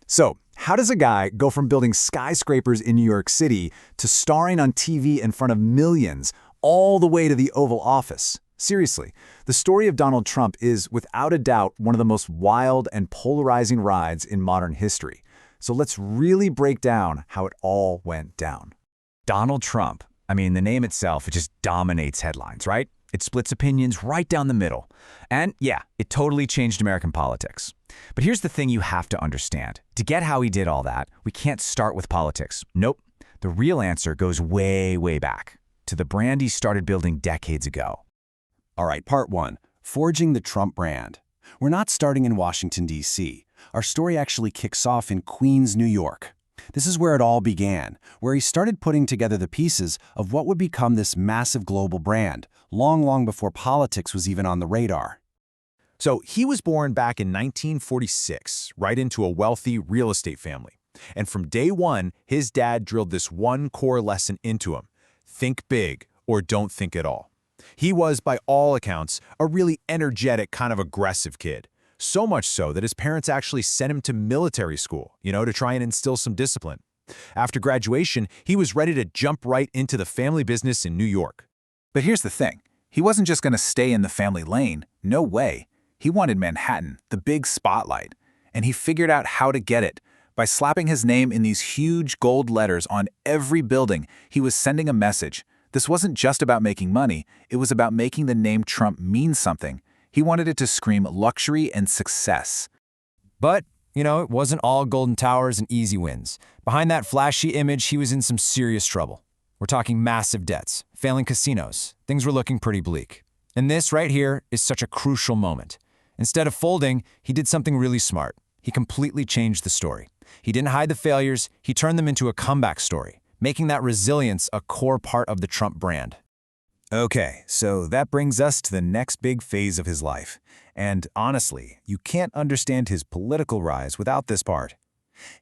So, how does a guy go from building skyscrapers in New York City to starring on TV in front of millions, all the way to the Oval Office? Seriously, the story of Donald Trump is, without a doubt, one of the most wild and polarizing rides in modern history. So let's really break down how it all went down. Donald Trump. I mean, the name itself, it just dominates headlines, right? It splits opinions right down the middle. And yeah, it totally changed American politics. But here's the thing you have to understand. To get how he did all that, we can't start with politics. Nope. The real answer goes way, way back to the brand he started building decades ago. All right, part one, forging the Trump brand. We're not starting in Washington, D.C. Our story actually kicks off in Queens, New York. This is where it all began, where he started putting together the pieces of what would become this massive global brand, long before politics was even on the radar. So he was born back in 1946, right into a wealthy real estate family. And from day one, his dad drilled this one core lesson into him: think big or don't think at all. He was, by all accounts, a really energetic, kind of aggressive kid. So much so that his parents actually sent him to military school, to try and instill some discipline. After graduation, he was ready to jump right into the family business in New York. But here's the thing. He wasn't just going to stay in the family lane. No way. He wanted Manhattan, the big spotlight. And he figured out how to get it. By slapping his name in these huge gold letters on every building, he was sending a message. This wasn't just about making money. It was about making the name Trump mean something. He wanted it to scream luxury and success. But, it wasn't all golden towers and easy wins. Behind that flashy image, he was in some serious trouble. We're talking massive debts, failing casinos. Things were looking pretty bleak. And this right here is such a crucial moment. Instead of folding, he did something really smart. He completely changed the story. He didn't hide the failures, he turned them into a comeback story, making that resilience a core part of the Trump brand. Okay, so that brings us to the next big phase of his life. And honestly, you can't understand his political rise without this part.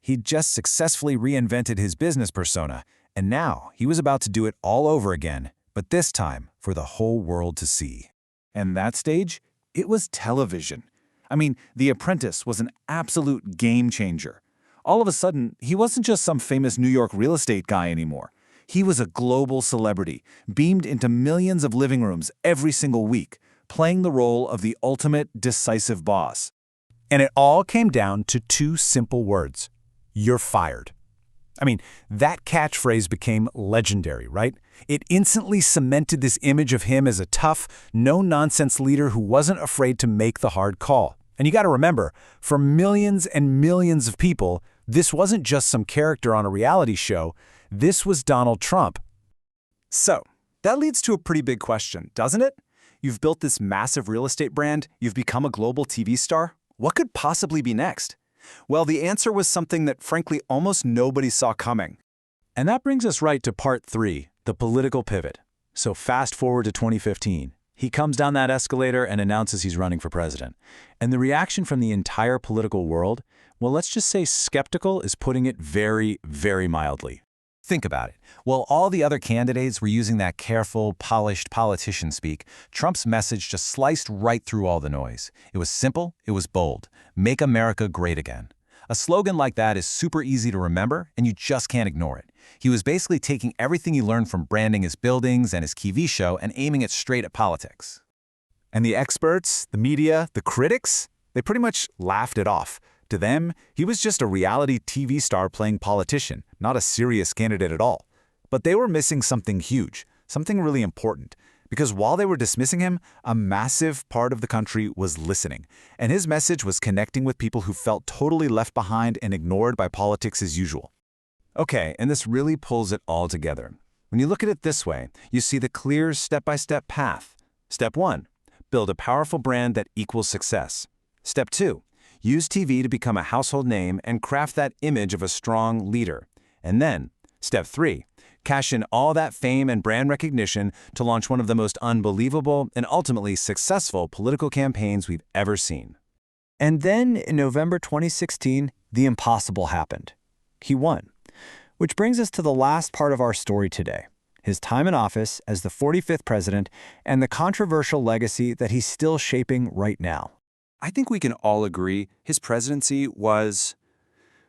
He'd just successfully reinvented his business persona, and now he was about to do it all over again, but this time for the whole world to see. And that stage? It was television. I mean, The Apprentice was an absolute game changer. All of a sudden, he wasn't just some famous New York real estate guy anymore. He was a global celebrity, beamed into millions of living rooms every single week, playing the role of the ultimate decisive boss. And it all came down to two simple words: you're fired. I mean, that catchphrase became legendary, right? It instantly cemented this image of him as a tough, no-nonsense leader who wasn't afraid to make the hard call. And you got to remember, for millions and millions of people, this wasn't just some character on a reality show. This was Donald Trump. So, that leads to a pretty big question, doesn't it? You've built this massive real estate brand, you've become a global TV star. What could possibly be next? Well, the answer was something that, frankly, almost nobody saw coming. And that brings us right to part three, the political pivot. So fast forward to 2015. He comes down that escalator and announces he's running for president. And the reaction from the entire political world, well, let's just say skeptical is putting it very, very mildly. Think about it. While all the other candidates were using that careful, polished politician speak, Trump's message just sliced right through all the noise. It was simple, it was bold. Make America great again. A slogan like that is super easy to remember, and you just can't ignore it. He was basically taking everything he learned from branding his buildings and his TV show and aiming it straight at politics. And the experts, the media, the critics, they pretty much laughed it off. To them, he was just a reality TV star playing politician, not a serious candidate at all. But they were missing something huge, something really important. Because while they were dismissing him, a massive part of the country was listening. And his message was connecting with people who felt totally left behind and ignored by politics as usual. Okay, and this really pulls it all together. When you look at it this way, you see the clear step-by-step path. Step 1, build a powerful brand that equals success. Step 2, use TV to become a household name and craft that image of a strong leader. And then, Step 3, cash in all that fame and brand recognition to launch one of the most unbelievable and ultimately successful political campaigns we've ever seen. And then, in November 2016, the impossible happened. He won. Which brings us to the last part of our story today, his time in office as the 45th president and the controversial legacy that he's still shaping right now. I think we can all agree his presidency was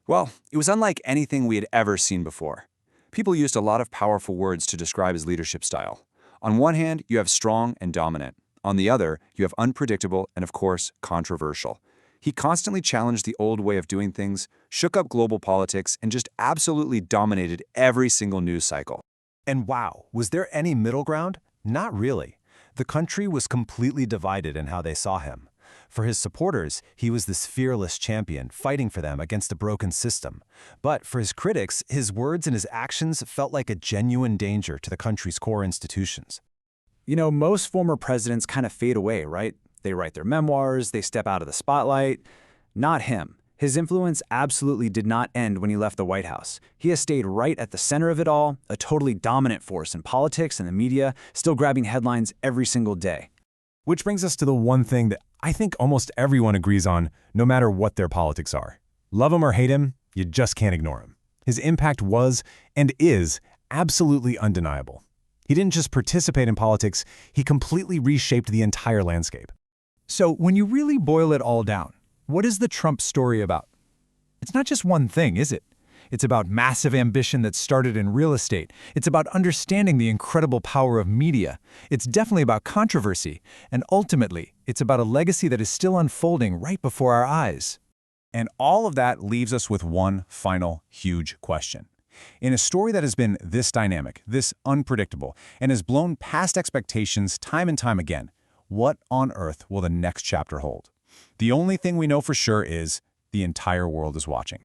Well, it was unlike anything we had ever seen before. People used a lot of powerful words to describe his leadership style. On one hand, you have strong and dominant. On the other, you have unpredictable and, of course, controversial. He constantly challenged the old way of doing things, shook up global politics, and just absolutely dominated every single news cycle. And wow, was there any middle ground? Not really. The country was completely divided in how they saw him. For his supporters, he was this fearless champion, fighting for them against a broken system. But for his critics, his words and his actions felt like a genuine danger to the country's core institutions. You know, most former presidents kind of fade away, right? They write their memoirs, they step out of the spotlight. Not him. His influence absolutely did not end when he left the White House. He has stayed right at the center of it all, a totally dominant force in politics and the media, still grabbing headlines every single day. Which brings us to the one thing that I think almost everyone agrees on, no matter what their politics are. Love him or hate him, you just can't ignore him. His impact was, and is, absolutely undeniable. He didn't just participate in politics, he completely reshaped the entire landscape. So when you really boil it all down, what is the Trump story about? It's not just one thing, is it? It's about massive ambition that started in real estate. It's about understanding the incredible power of media. It's definitely about controversy. And ultimately, it's about a legacy that is still unfolding right before our eyes. And all of that leaves us with one final huge question. In a story that has been this dynamic, this unpredictable, and has blown past expectations time and time again, what on earth will the next chapter hold? The only thing we know for sure is the entire world is watching.